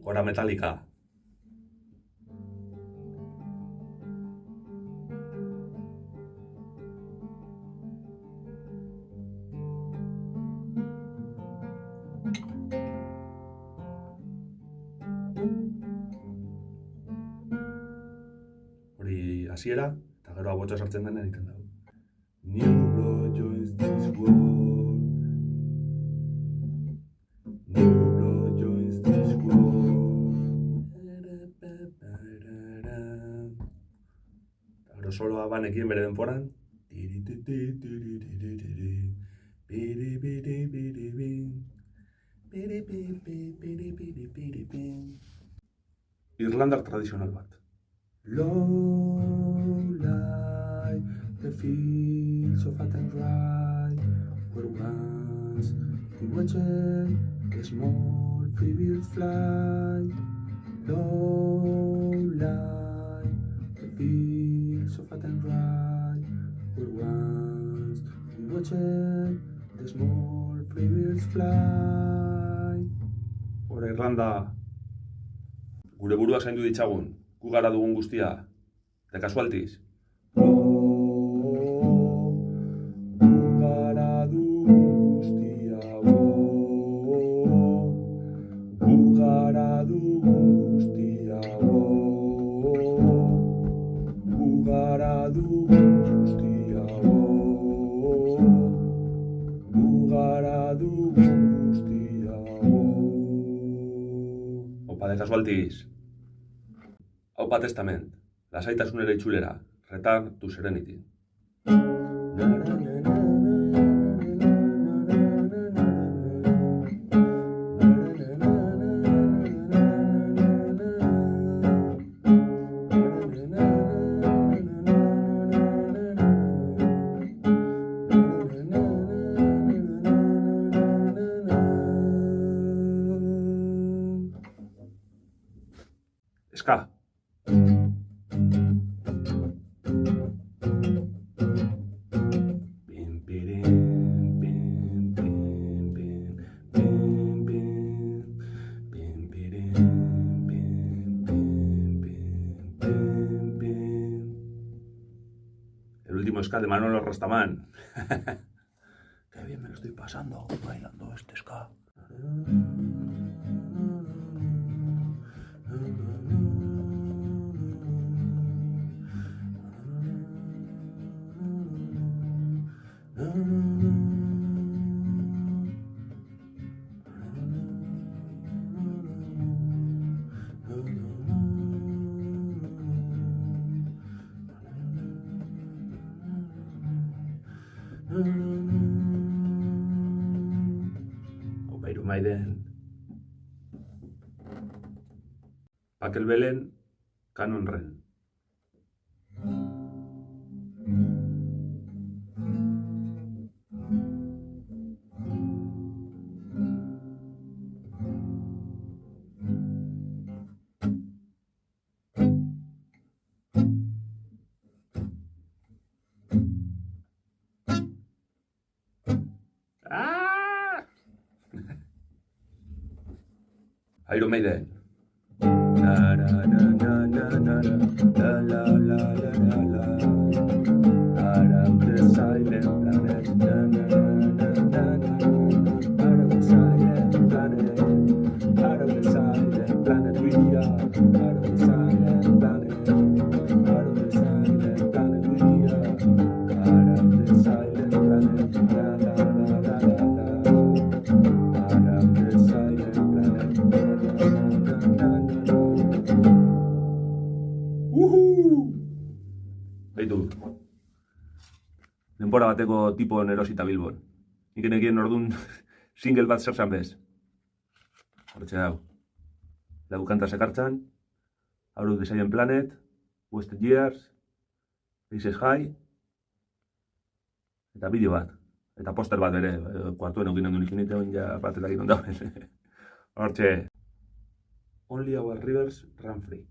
Gora Metallica. Hori hasiera, eta gero abotsa sartzen dena egiten dago. New blood joins this world. New blood joins this world. Eta gero soloa banekien bere denporan. Irlandar tradizional bat. Low lie the fields of fat and dry, where once we watched the small free-bird fly. Low lie the fields of fat and dry, where once we watched the small free-birds fly. Hora Irlanda, gure burua zaindu ditzagun. Gu gara dugun guztia, de kasualtiz. Gu gara dugun guztia, gu gara dugun guztia, gu gara dugun guztia, gu gara dugun guztia. Opa, de kasualtiz. Aupa Testament, lasaitasunera itzulera, Return to Serenity. Ska. El último ska de Manolo Rastamán. Qué bien me lo estoy pasando bailando este ska. Aupa Iron Maiden. Pakel Belen, Canon Ren. Iron Maiden. Na na na na na na la la la la la la. Out of the silent planet. Na na na na na na. Out of the silent planet. Out of the silent planet we are. Out of the silent planet. Out of the silent planet we are. Out of the silent planet. La la la la la la. Out of the silent planet. Beitu, denbora bateko tipo nerosita Bilbon. Nik nekien ordun single bat zer zan bez. Hortxe dago. Lau kanta sekartzan, Out of the Silent Planet, Wasted Years, Aces High, eta bideo bat. Eta poster bat ere, kuartuen eukinen du nik nite ja batetak inon dauen. Hortxe. Only our rivers run free.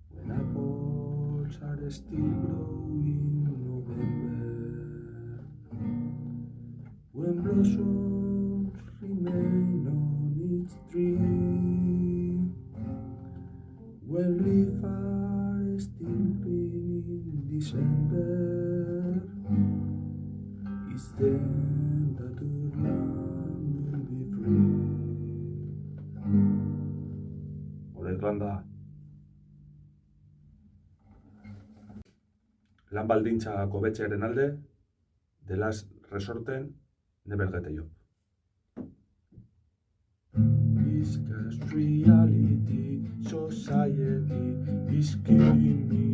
When apples are still growing in November, when blossoms remain on its tree, when leaves are still green in December, it's then that your land will be free. Hor Irlanda. Lan baldintzak hobetzearen alde, de las resorten never get a job. This cash reality, society is killing me.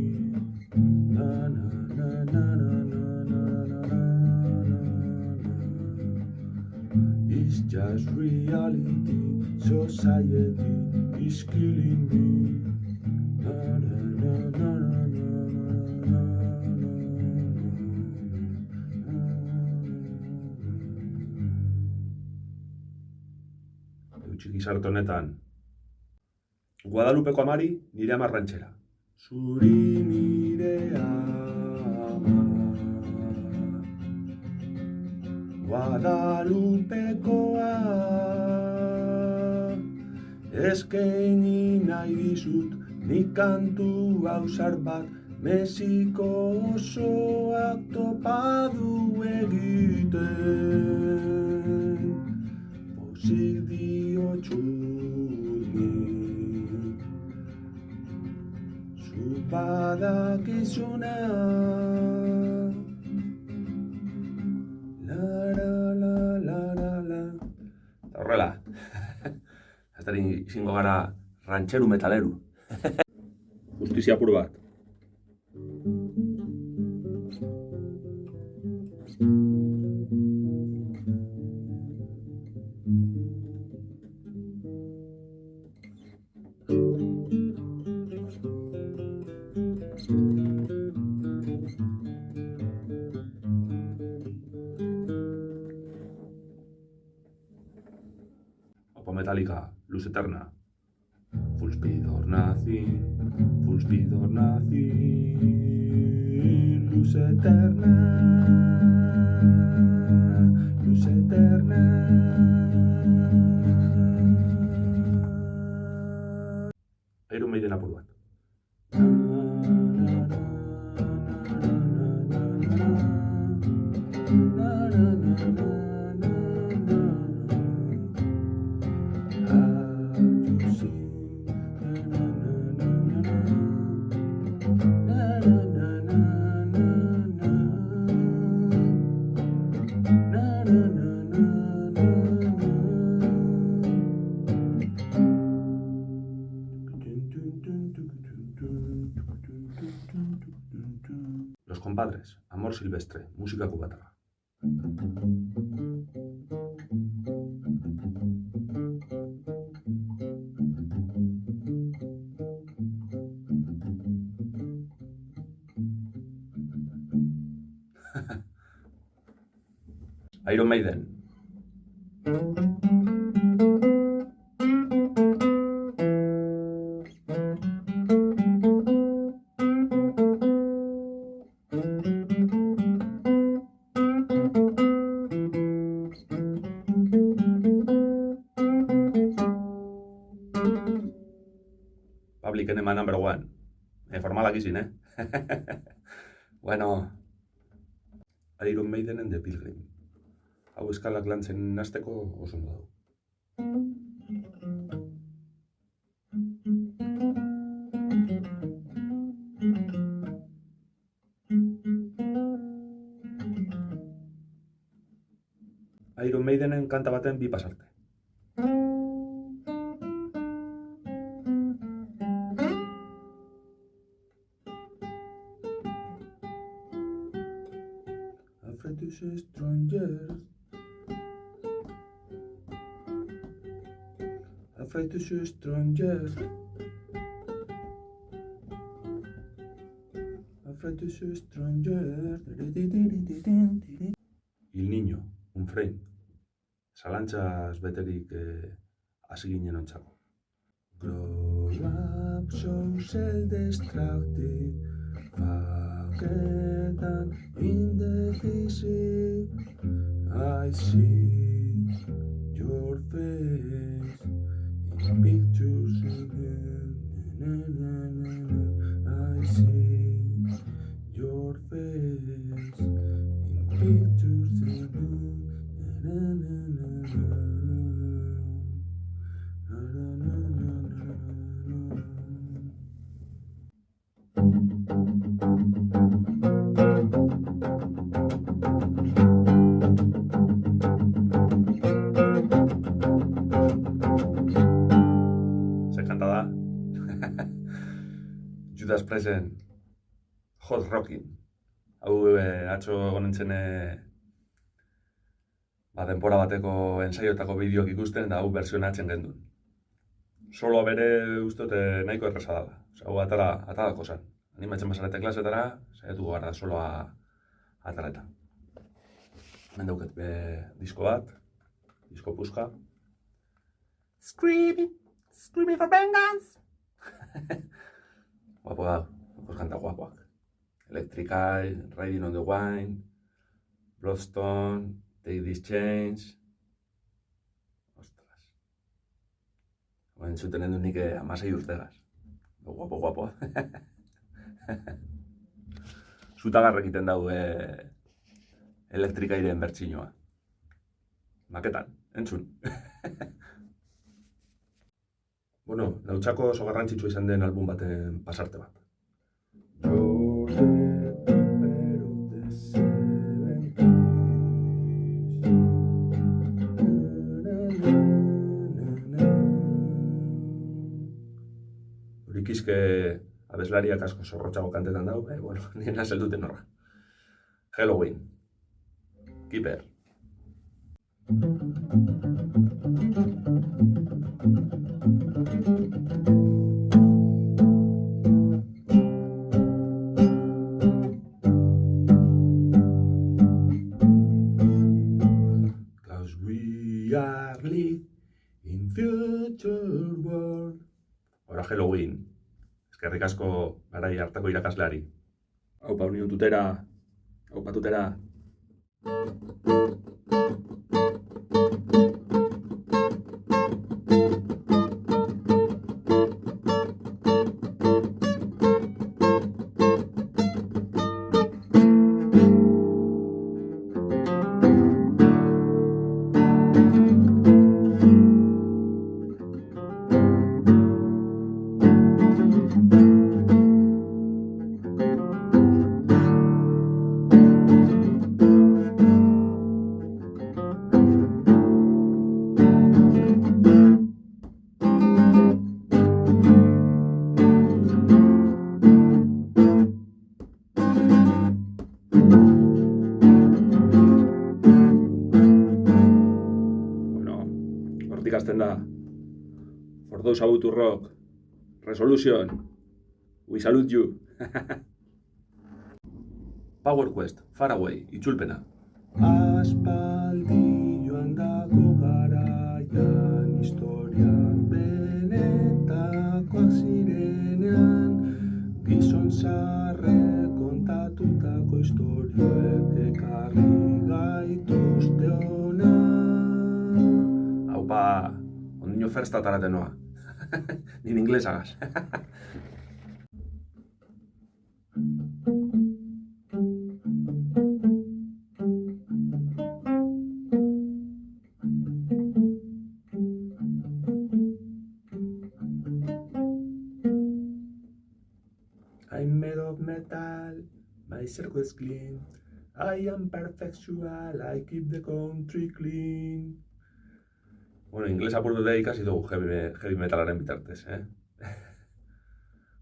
Na na na na na na na na na na. It's just reality, society is killing me. Na na na na na na. Gizarte honetan, Guadalupeko amari nire ama rantxera. Zuri nire ama, Guadalupekoa, eskaini nahi dizut nik kantu gauzar bat, Mexiko osoak topadu egiten. Pozik diotxuni, zu badakizuna. La la la la la la. Eta horrela, aztari izango gara rantxeru metaleru. Justizia apur bat. Opa Metallica, Luz Eterna. Full speed or nothing, full speed or nothing. Luz Eterna, Luz Eterna. Iron Maiden apur bat. Los Compadres, Amor Silvestre, música cubatarra. Iron Maiden. Public Enema number 1. Formalak izin, Bueno, Iron Maidenen The Pilgrim. Hau eskalak lantzen hasteko oso ondo dago. Iron Maidenen kanta baten bi pasarte. Afraid to see strangers, afraid to see strangers, afraid to see strangers. Il Niño, un frame. Zalantzaz beterik hasi ginen ontzako. Grow up so self-destructive, forget and indecisive. I see your face in pictures again. I see your face in pictures Se canta da Judas Priest Hot Rockin'. Hau atzo egon nintzen denbora bateko ensaioetako bideoak ikusten, da hau versionatzen gendun. Solo bere ustot nahiko erresa dela. Hau atalako zen. Animatzen basarete klasetara, saiatuko gara soloa ataleta. Hemen dauket disko bat, disko puska. Screaming for vengeance! Guapo da, kanta guapoak. Electric Eye, Riding on the Wine, Bloodstone, Take This Change. Ostras. Oen zuten endu nik 16 urtegaz. Guapo. Zutagarrek iten dau Electric Eyeren bertxinoa. Maketan, entzun. Bueno, lautxako oso garrantzitsua izan den album baten pasarte bat. Urikizke abeslariak asko zorrotxago kantetan dau, bueno, nien nazel duten horra. Halloween. Keeper. Cause we are living in future world. Hora Halloween. Eskerrik asko garai hartako irakasleari. Aupa union tutera. Aupa tutera. Azten da, for those about to rock, resolution, we salute you. Power Quest, Far Away, itzulpena. Aspaldi joan dago garaian historia benetakoak zirenean, gizon zarre kontatutako historioek ekarri gaituzte hona. Aupa, ondino first atarate noa. Ni en inglés hagas. I'm made of metal, my circle is clean. I am perfectual, I keep the country clean. Bueno, inglés apurtu ikasi dugu heavy metalaren bitartez,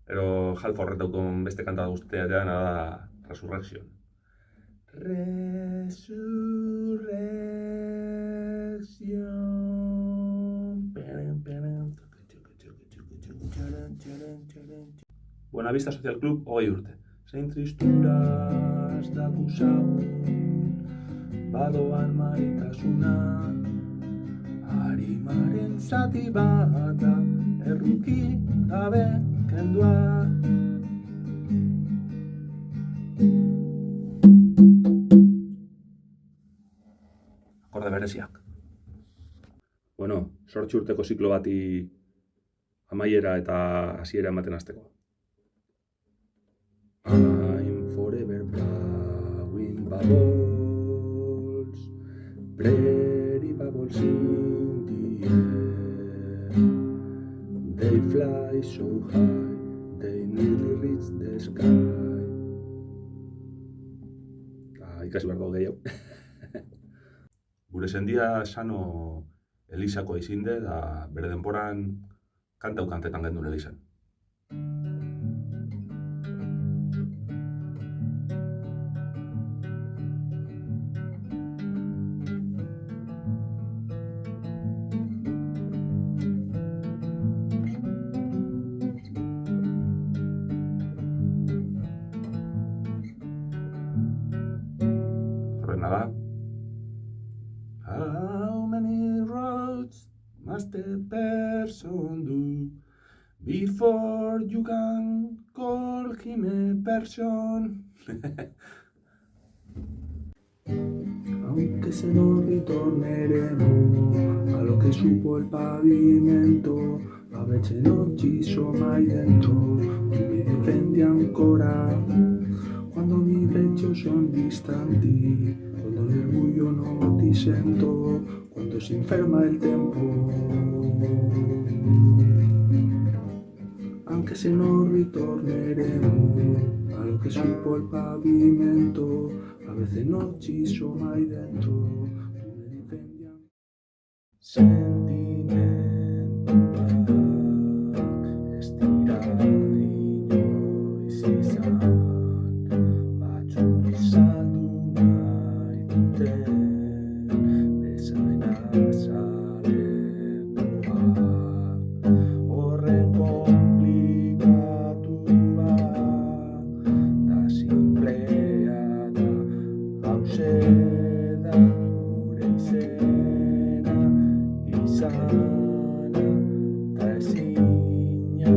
Pero half horretaukon beste kanta guztiatean da Resurrection. Buenavista Social Club, 20 urte. Zein tristuraz dakuzagun, badoan maitasuna, harimaren zati bata, erruki gabe kendua. Akorde bereziak. Bueno, 8 urteko ziklo bati amaiera eta hasiera ematen hasteko. I'm forever blowing bubbles, pretty bubbles in the air. They fly so high, they nearly reach the sky. Ikasi behar dugu gehiago. Gure sendia sano Elisakoa izinde, da bere denporan kantau kantetan gendun Elisan. Horrena da. How many roads must a person do before you can call him a person? Aunque se nos ritorneremo a lo che supo il pavimento, a veces non ci sono mai dentro, tu mi difendi ancora. Quando mi veggio son distanti, quando nel buio non ti sento, quando si inferma il tempo. Anche se non ritorneremo a lo che supo il pavimento, a veces non ci sono mai dentro, tu mi difendi ancora. Sentimento estira inoiz izan, batzuk saldu nahi duten bezain azalekoa. Horren komplikatua da sinplea da, hauxe da gure izena, izana ta ezina.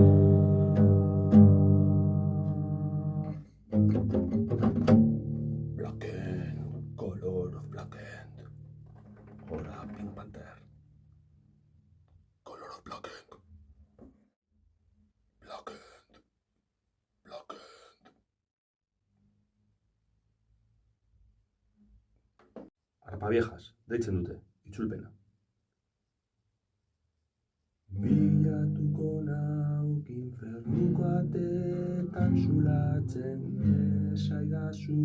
Blackened, color of blackened. Hola, Pink Panther. Color of blackened. Blackened. Blackened. Arpa viejas, deitzen dute, itzulpena. Bilatuko nauk infernuko atetan zulatzen esaidazu,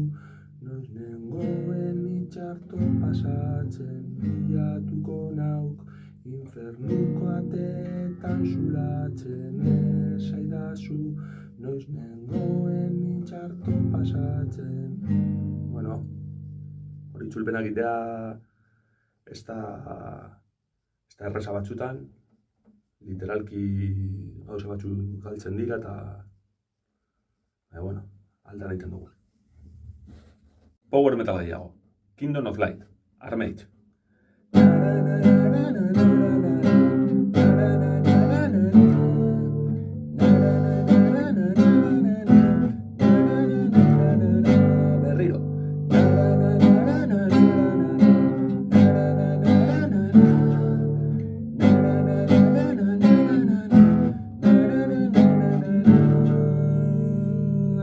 noiz nengoen itxarto pasatzen. Bilatuko nauk infernuko atetan zulatzen esaidazu, noiz nengoen itxarto pasatzen. Bueno, hori itzulpena egitea ez da erreza batzutan, literalki gauza batzuk galtzen dira eta bueno, aldan egiten dugu. Power metal gehiago. Kingdom of Light, Armage. Berriro.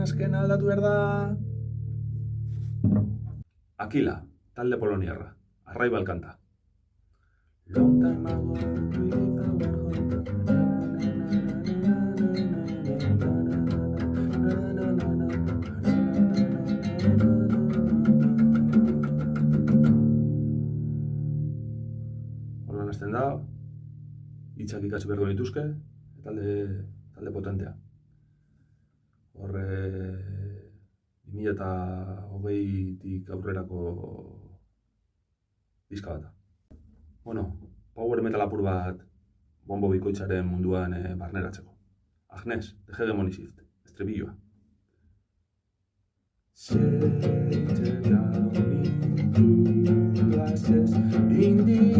Azken aldatu behar da. Aquila, talde poloniarra, Arrival kanta. Long time ago, Horren hasten da, hitzak ikasi beharko dituzke, talde potentea. Horre 2020tik aurrerako diska bat. Bueno, power metal apur bat bombo bikoitzaren munduan barneratzeko. Agnes, de Hegemony Shift, estribilloa. Settle down into glasses in the